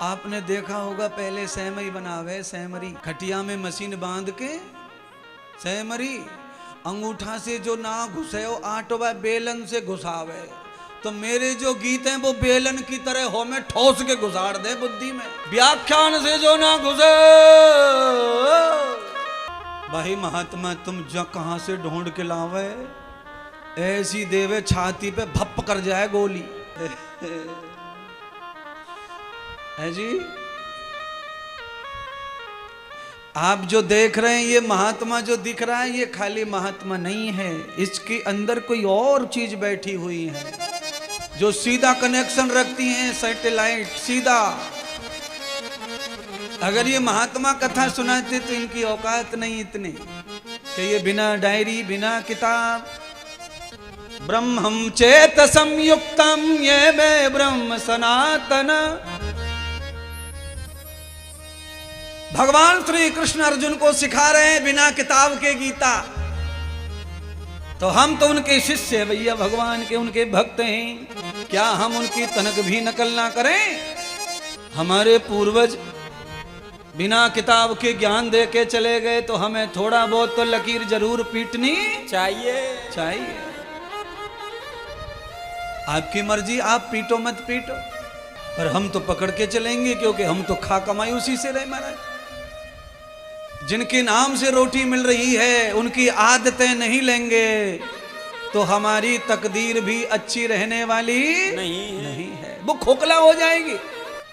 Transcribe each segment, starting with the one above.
आपने देखा होगा पहले सेमई बनावे, सेमरी खटिया में मशीन बांध के सेमरी अंगूठा से जो ना घुसे वो आटोबा बेलन से घुसावे। तो मेरे जो गीत हैं वो बेलन की तरह हो में ठोस के घुसाड़ दे बुद्धि में। व्याख्यान से जो ना घुसे भाई महात्मा तुम जो कहां से ढूंढ के लावे, ऐसी देवे छाती पे भप कर जाए गोली है जी। आप जो देख रहे हैं ये महात्मा जो दिख रहा है ये खाली महात्मा नहीं है, इसके अंदर कोई और चीज बैठी हुई है जो सीधा कनेक्शन रखती हैं, सैटेलाइट सीधा। अगर ये महात्मा कथा सुनाते तो इनकी औकात नहीं इतने कि ये बिना डायरी बिना किताब ब्रह्मं चेत संयुक्तम ये में ब्रह्म सनातन। भगवान श्री कृष्ण अर्जुन को सिखा रहे हैं बिना किताब के गीता। तो हम तो उनके शिष्य हैं भैया, भगवान के उनके भक्त हैं, क्या हम उनकी तनक भी नकल ना करें? हमारे पूर्वज बिना किताब के ज्ञान दे के चले गए तो हमें थोड़ा बहुत तो लकीर जरूर पीटनी चाहिए। आपकी मर्जी, आप पीटो मत पीटो, पर हम तो पकड़ के चलेंगे क्योंकि हम तो खा कमाई उसी से रहे महाराज। जिनके नाम से रोटी मिल रही है उनकी आदतें नहीं लेंगे तो हमारी तकदीर भी अच्छी रहने वाली नहीं है, वो खोखला हो जाएगी।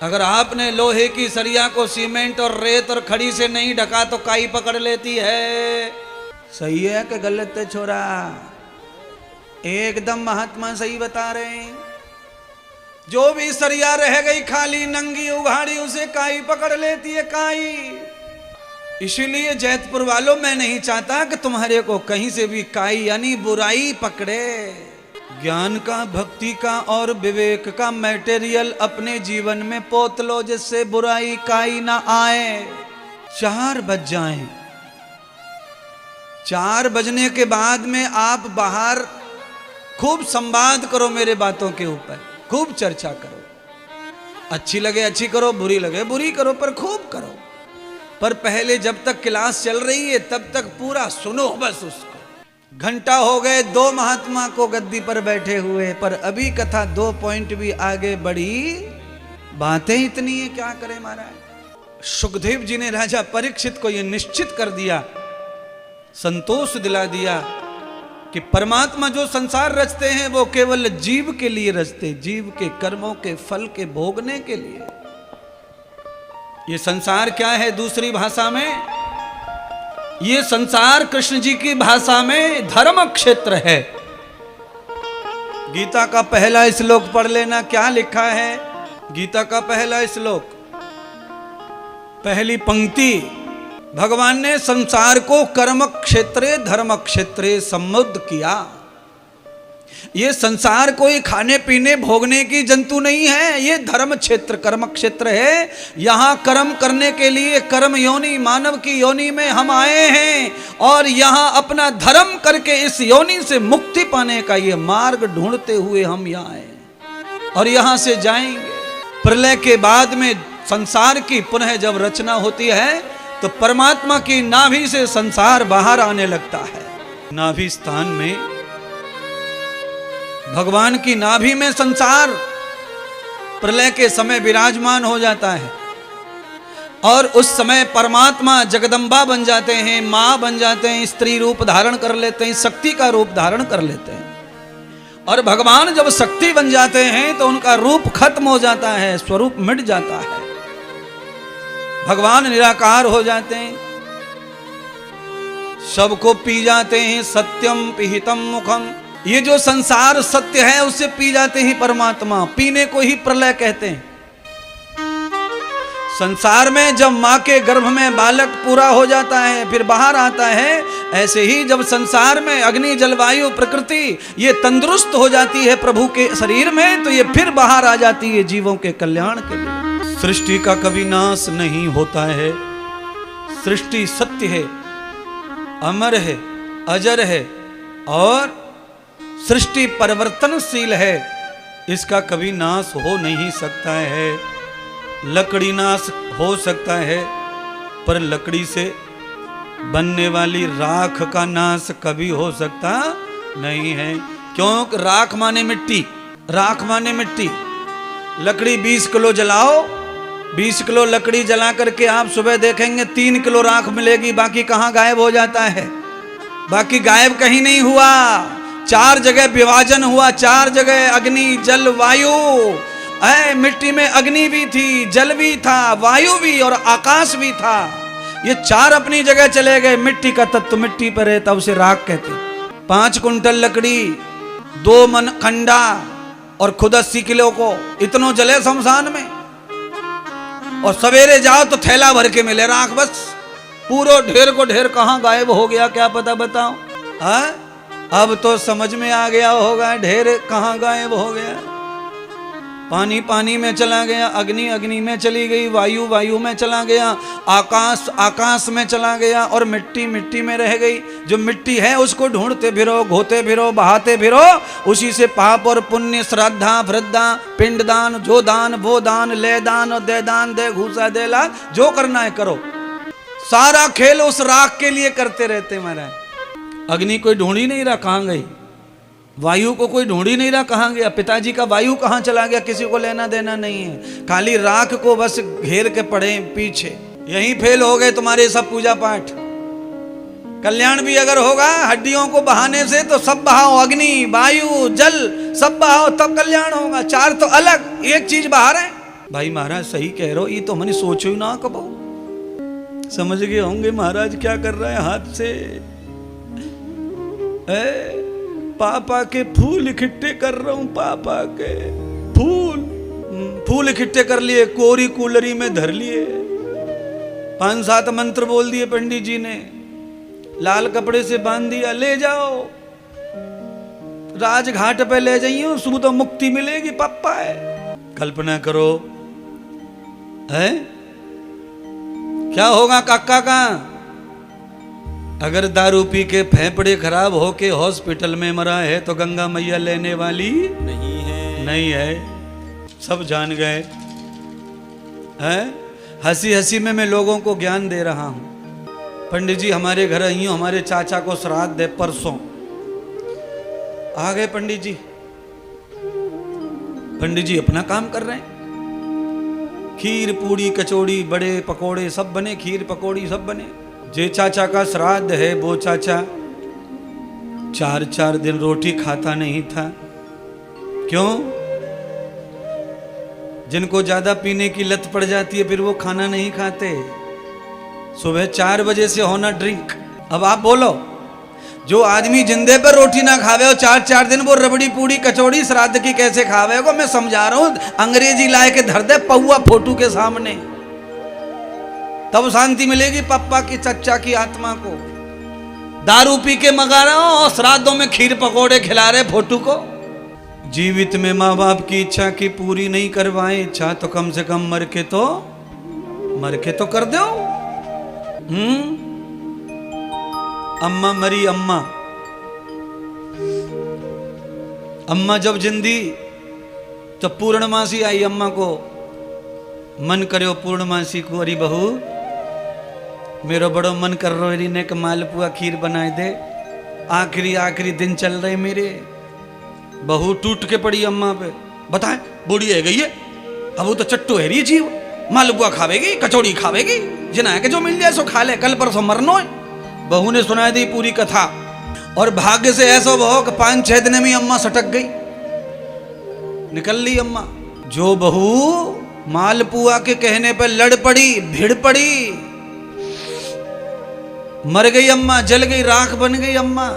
अगर आपने लोहे की सरिया को सीमेंट और रेत और खड़ी से नहीं ढका तो काई पकड़ लेती है। सही है कि गलत है छोरा? एकदम महात्मा सही बता रहे हैं। जो भी सरिया रह गई खाली नंगी उघाड़ी उसे काई पकड़ लेती है, काई। इसीलिए जैतपुर वालों मैं नहीं चाहता कि तुम्हारे को कहीं से भी काई यानी बुराई पकड़े। ज्ञान का, भक्ति का और विवेक का मटेरियल अपने जीवन में पोत लो जिससे बुराई काई ना आए। 4 बज जाएं, 4 बजने के बाद में आप बाहर खूब संवाद करो मेरे बातों के ऊपर, खूब चर्चा करो। अच्छी लगे अच्छी करो, बुरी लगे बुरी करो, पर खूब करो। पर पहले जब तक क्लास चल रही है तब तक पूरा सुनो बस उसको। घंटा हो गए 2 महात्मा को गद्दी पर बैठे हुए, पर अभी कथा 2 पॉइंट भी आगे बढ़ी, बातें इतनी है क्या करें महाराज। सुखदेव जी ने राजा परीक्षित को यह निश्चित कर दिया, संतोष दिला दिया कि परमात्मा जो संसार रचते हैं वो केवल जीव के लिए रचते, जीव के कर्मों के फल के भोगने के लिए। ये संसार क्या है दूसरी भाषा में? ये संसार कृष्ण जी की भाषा में धर्म क्षेत्र है। गीता का पहला श्लोक पढ़ लेना, क्या लिखा है गीता का पहला श्लोक, पहली पंक्ति। भगवान ने संसार को कर्म क्षेत्रे धर्म क्षेत्रे सम्मुद्ध किया। ये संसार कोई खाने पीने भोगने की जंतु नहीं है, ये धर्म क्षेत्र कर्म क्षेत्र है। यहाँ कर्म करने के लिए कर्म योनि मानव की योनि में हम आए हैं और यहाँ अपना धर्म करके इस योनि से मुक्ति पाने का ये मार्ग ढूंढते हुए हम यहाँ आए और यहाँ से जाएंगे। प्रलय के बाद में संसार की पुनः जब रचना होती है तो परमात्मा की नाभि से संसार बाहर आने लगता है। नाभि स्थान में भगवान की नाभि में संसार प्रलय के समय विराजमान हो जाता है और उस समय परमात्मा जगदम्बा बन जाते हैं, मां बन जाते हैं, स्त्री रूप धारण कर लेते हैं, शक्ति का रूप धारण कर लेते हैं। और भगवान जब शक्ति बन जाते हैं तो उनका रूप खत्म हो जाता है, स्वरूप मिट जाता है, भगवान निराकार हो जाते हैं, सबको पी जाते हैं। सत्यम पिहितम मुखम, ये जो संसार सत्य है उसे पी जाते हैं परमात्मा, पीने को ही प्रलय कहते हैं। संसार में जब मां के गर्भ में बालक पूरा हो जाता है फिर बाहर आता है, ऐसे ही जब संसार में अग्नि जलवायु प्रकृति ये तंदुरुस्त हो जाती है प्रभु के शरीर में तो ये फिर बाहर आ जाती है जीवों के कल्याण के लिए। सृष्टि का कभी नाश नहीं होता है, सृष्टि सत्य है, अमर है, अजर है और सृष्टि परिवर्तनशील है, इसका कभी नाश हो नहीं सकता है। लकड़ी नाश हो सकता है, पर लकड़ी से बनने वाली राख का नाश कभी हो सकता नहीं है। क्यों? राख माने मिट्टी, राख माने मिट्टी। लकड़ी 20 किलो जलाओ, 20 किलो लकड़ी जला करके आप सुबह देखेंगे 3 किलो राख मिलेगी, बाकी कहाँ गायब हो जाता है? बाकी गायब कहीं नहीं हुआ, 4 जगह विभाजन हुआ, 4 जगह अग्नि जल वायु। मिट्टी में अग्नि भी थी, जल भी था, वायु भी और आकाश भी था। ये 4 अपनी जगह चले गए। मिट्टी का तत्व मिट्टी पर है, तब उसे राख कहते। 5 कुंटल लकड़ी, 2 मन खंडा और खुद 80 किलो को, इतनो जले शमशान में। और सवेरे जाओ तो थैला भर के मिले राख, बस पूरा ढेर को ढेर कहाँ गायब हो गया क्या पता, बताओ। अब तो समझ में आ गया होगा ढेर कहाँ गायब हो गया। पानी पानी में चला गया, अग्नि अग्नि में चली गई, वायु वायु में चला गया, आकाश आकाश में चला गया और मिट्टी मिट्टी में रह गई। जो मिट्टी है उसको ढूंढते फिरो, घोते फिरो, बहाते फिरो, उसी से पाप और पुण्य, श्रद्धा वृद्धा, पिंडदान, जो दान वो दान, ले दान और दे दान, दे घूसा दे ला, जो करना है करो। सारा खेल उस राख के लिए करते रहते महाराज। अग्नि कोई ढूंढ ही नहीं रहा कहाँ गई, वायु को कोई ढूंढ ही नहीं रहा कहाँ गया, पिताजी का वायु कहाँ चला गया, किसी को लेना देना नहीं है। खाली राख को बस घेर के पड़े पीछे। यहीं फेल हो गए तुम्हारे सब पूजा पाठ। कल्याण भी अगर होगा हड्डियों को बहाने से, तो सब बहाओ, अग्नि वायु जल सब बहाओ, तब कल्याण होगा। 4 तो अलग, एक चीज बाहर है। भाई महाराज सही कह रहे हो, ये तो मैंने सोचो ही ना कबो। समझ गए होंगे महाराज क्या कर रहा है हाथ से। पापा के फूल इकट्ठे कर रहा हूं, पापा के फूल इकट्ठे कर लिए, कोरी कूलरी में धर लिए, 5-7 मंत्र बोल दिए पंडित जी ने, लाल कपड़े से बांध दिया, ले जाओ राजघाट पे ले जाइए, सुबह तो मुक्ति मिलेगी, पापा है। कल्पना करो है क्या होगा काका का अगर दारू पी के फेफड़े खराब होके हॉस्पिटल में मरा है, तो गंगा मैया लेने वाली नहीं है। सब जान गए हैं। हंसी हंसी में मैं लोगों को ज्ञान दे रहा हूं। पंडित जी हमारे घर आई हो, हमारे चाचा को श्राद्ध है परसों। आ गए पंडित जी। पंडित जी अपना काम कर रहे हैं। खीर पूड़ी कचौड़ी बड़े पकोड़े सब बने, खीर पकौड़ी सब बने। जे चाचा का श्राद्ध है वो चाचा 4-4 दिन रोटी खाता नहीं था। क्यों? जिनको ज्यादा पीने की लत पड़ जाती है फिर वो खाना नहीं खाते। सुबह 4 बजे से होना ड्रिंक। अब आप बोलो, जो आदमी जिंदे पर रोटी ना खावे और 4-4 दिन वो रबड़ी पूड़ी कचौड़ी श्राद्ध की कैसे खावे को मैं समझा रहा हूं। अंग्रेजी लाए के धर दे पौआ फोटू के सामने, तब शांति मिलेगी पप्पा की चच्चा की आत्मा को। दारू पी के मगा रहा हूं और श्राद्धों में खीर पकोड़े खिला रहे फोटू को। जीवित में माँ बाप की इच्छा की पूरी नहीं करवाए, इच्छा तो कम से कम मर के तो कर दो। अम्मा मरी, अम्मा जब जिंदी तो पूर्णमासी आई। अम्मा को मन करो पूर्णमासी को, अरे बहू मेरो बड़ो मन कर रहा है ने मालपुआ खीर बनाए दे। आखिरी दिन चल रहे मेरे। बहू टूट के पड़ी अम्मा पे। बताए बूढ़ी है गई है, अब वो तो चट्टू है रही जीव, मालपुआ खावेगी कचौड़ी खावेगी, जिना है कि जो मिल जाए सो खा ले, कल परसों मरनो है। बहू ने सुना दी पूरी कथा और भाग्य से ऐसा बहु कि 5-6 दिन में अम्मा सटक गई, निकल ली अम्मा। जो बहू मालपुआ के कहने पर लड़ पड़ी, भिड़ पड़ी, मर गई अम्मा, जल गई, राख बन गई अम्मा।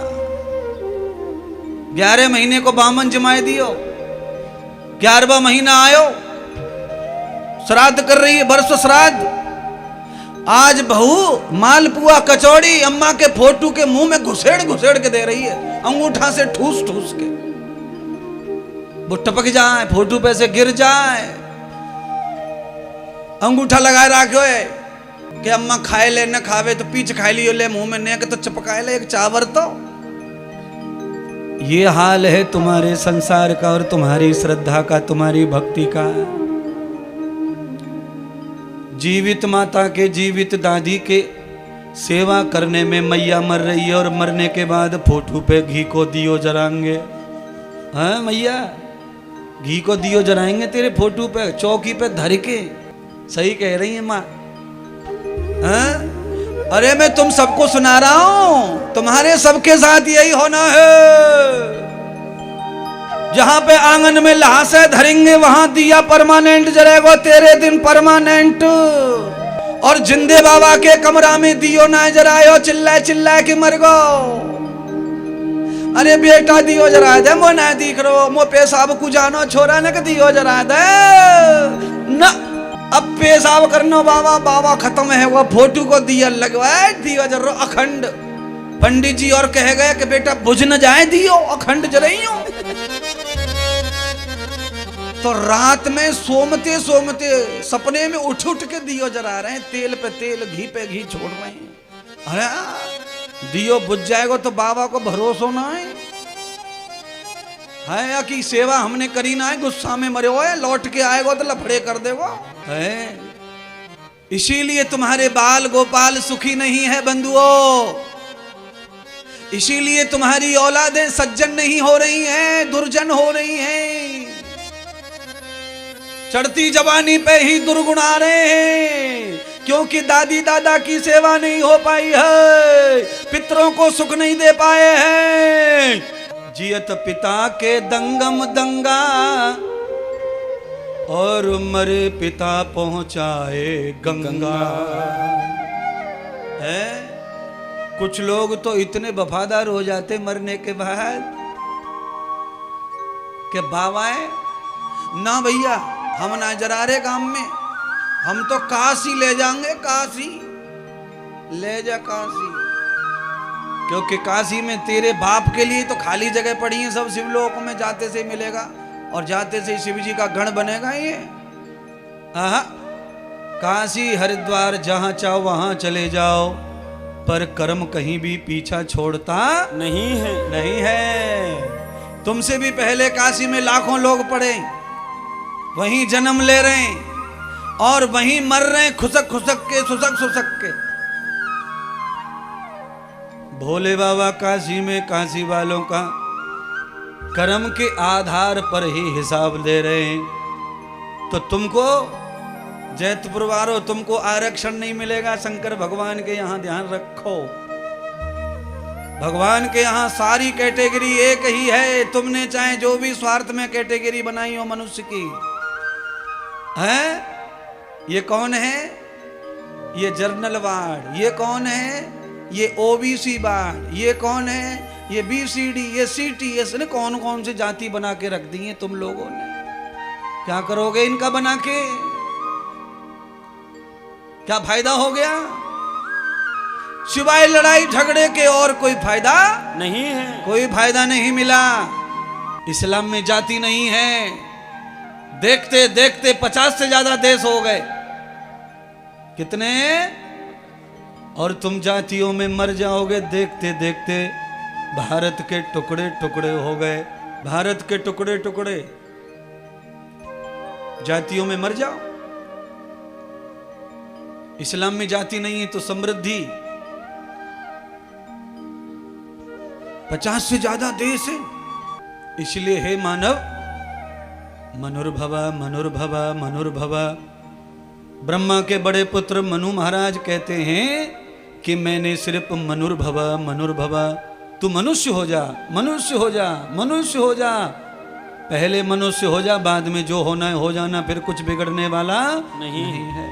11 महीने को बामन जमाए दियो, 11वां महीना आयो, श्राद्ध कर रही है, बरसों श्राद्ध। आज बहू मालपुआ कचौड़ी अम्मा के फोटू के मुंह में घुसेड़ के दे रही है, अंगूठा से ठूस के। वो टपक जाए, फोटू पे से गिर जाए, अंगूठा लगाए रखो है कि अम्मा खाए ले न खावे तो पीछ खाए लियो ले, मुंह में नेक तो चपकाए ले एक चावर। तो ये हाल है तुम्हारे संसार का और तुम्हारी श्रद्धा का, तुम्हारी भक्ति का। जीवित माता के, जीवित दादी के सेवा करने में मैया मर रही है और मरने के बाद फोटो पे घी को दियो जराएंगे। हाँ मैया, घी को दियो जराएंगे तेरे फोटो पे, चौकी पे धर के। सही कह रही है माँ। हाँ? अरे मैं तुम सबको सुना रहा हूं, तुम्हारे सबके साथ यही होना है। जहां पे आंगन में लहासे धरेंगे वहां दिया परमानेंट जलेगा, तेरे दिन परमानेंट। और जिंदे बाबा के कमरा में दियो ना जरायो, चिल्ला चिल्ला के मर गो। अरे बेटा दियो जरा दे, मो ना दिख रो, मो पेशाब को जानो छोरा ने के दियो जरा दे ना। अब पेशाब करनो बाबा, बाबा खत्म है, वो फोटो को दिया लगवाए, दियो जरो अखंड। पंडित जी और कह गए कि बेटा बुझ न जाए दियो, अखंड जलाइयो। तो रात में सोमते सोमते सपने में उठ उठ के दियो जला रहे हैं, तेल पे तेल, घी पे घी छोड़ रहे हैं। अरे दियो बुझ जाएगा तो बाबा को भरोसा ना है या कि सेवा हमने करी ना है, गुस्सा में मरे हो, लौट के आएगा तो लफड़े कर देगा है। इसीलिए तुम्हारे बाल गोपाल सुखी नहीं है बंधुओं, इसीलिए तुम्हारी औलादें सज्जन नहीं हो रही हैं, दुर्जन हो रही हैं। चढ़ती जवानी पे ही दुर्गुण आ रहे हैं, क्योंकि दादी दादा की सेवा नहीं हो पाई है, पितरों को सुख नहीं दे पाए हैं। जियत पिता के दंगम दंगा और मरे पिता पहुंचाए गंगा। है कुछ लोग तो इतने वफादार हो जाते मरने के बाद कि बाबाए ना भैया हम ना जरा रहे काम में, हम तो काशी ले जाएंगे, काशी ले जा काशी। क्योंकि काशी में तेरे बाप के लिए तो खाली जगह पड़ी है, सब शिवलोक में जाते से मिलेगा और जाते से शिव जी का गण बनेगा ये। काशी हरिद्वार जहां चाहो वहां चले जाओ, पर कर्म कहीं भी पीछा छोड़ता नहीं है, नहीं है। तुमसे भी पहले काशी में लाखों लोग पड़े, वहीं जन्म ले रहे हैं और वहीं मर रहे हैं, खुसक खुसक के, सुसक सुसक के। भोले बाबा काशी में काशी वालों का कर्म के आधार पर ही हिसाब दे रहे हैं। तो तुमको जैतपुर वालों, तुमको आरक्षण नहीं मिलेगा शंकर भगवान के यहाँ, ध्यान रखो। भगवान के यहाँ सारी कैटेगरी एक ही है। तुमने चाहे जो भी स्वार्थ में कैटेगरी बनाई हो मनुष्य की है, ये कौन है? ये जर्नल वार्ड। ये कौन है? ये ओबीसी वार्ड। ये कौन है? ये बीसीडी, ये सीटी। इसने कौन कौन सी जाति बना के रख दी है तुम लोगों ने। क्या करोगे इनका बना के? क्या फायदा हो गया? सिवाय लड़ाई झगड़े के और कोई फायदा नहीं है, कोई फायदा नहीं मिला। इस्लाम में जाति नहीं है। देखते देखते 50 से ज्यादा देश हो गए। कितने? और तुम जातियों में मर जाओगे देखते देखते। भारत के टुकड़े टुकड़े हो गए, भारत के टुकड़े टुकड़े। जातियों में मर जाओ। इस्लाम में जाति नहीं है तो समृद्धि। 50 से ज्यादा देश है। इसलिए हे मानव, मनुर्भव मनुर्भव मनुर्भव। ब्रह्मा के बड़े पुत्र मनु महाराज कहते हैं कि मैंने सिर्फ मनुर्भव मनुर्भव, तू मनुष्य हो जा, मनुष्य हो जा, मनुष्य हो जा। पहले मनुष्य हो जा, बाद में जो होना है हो जाना, फिर कुछ बिगड़ने वाला नहीं है।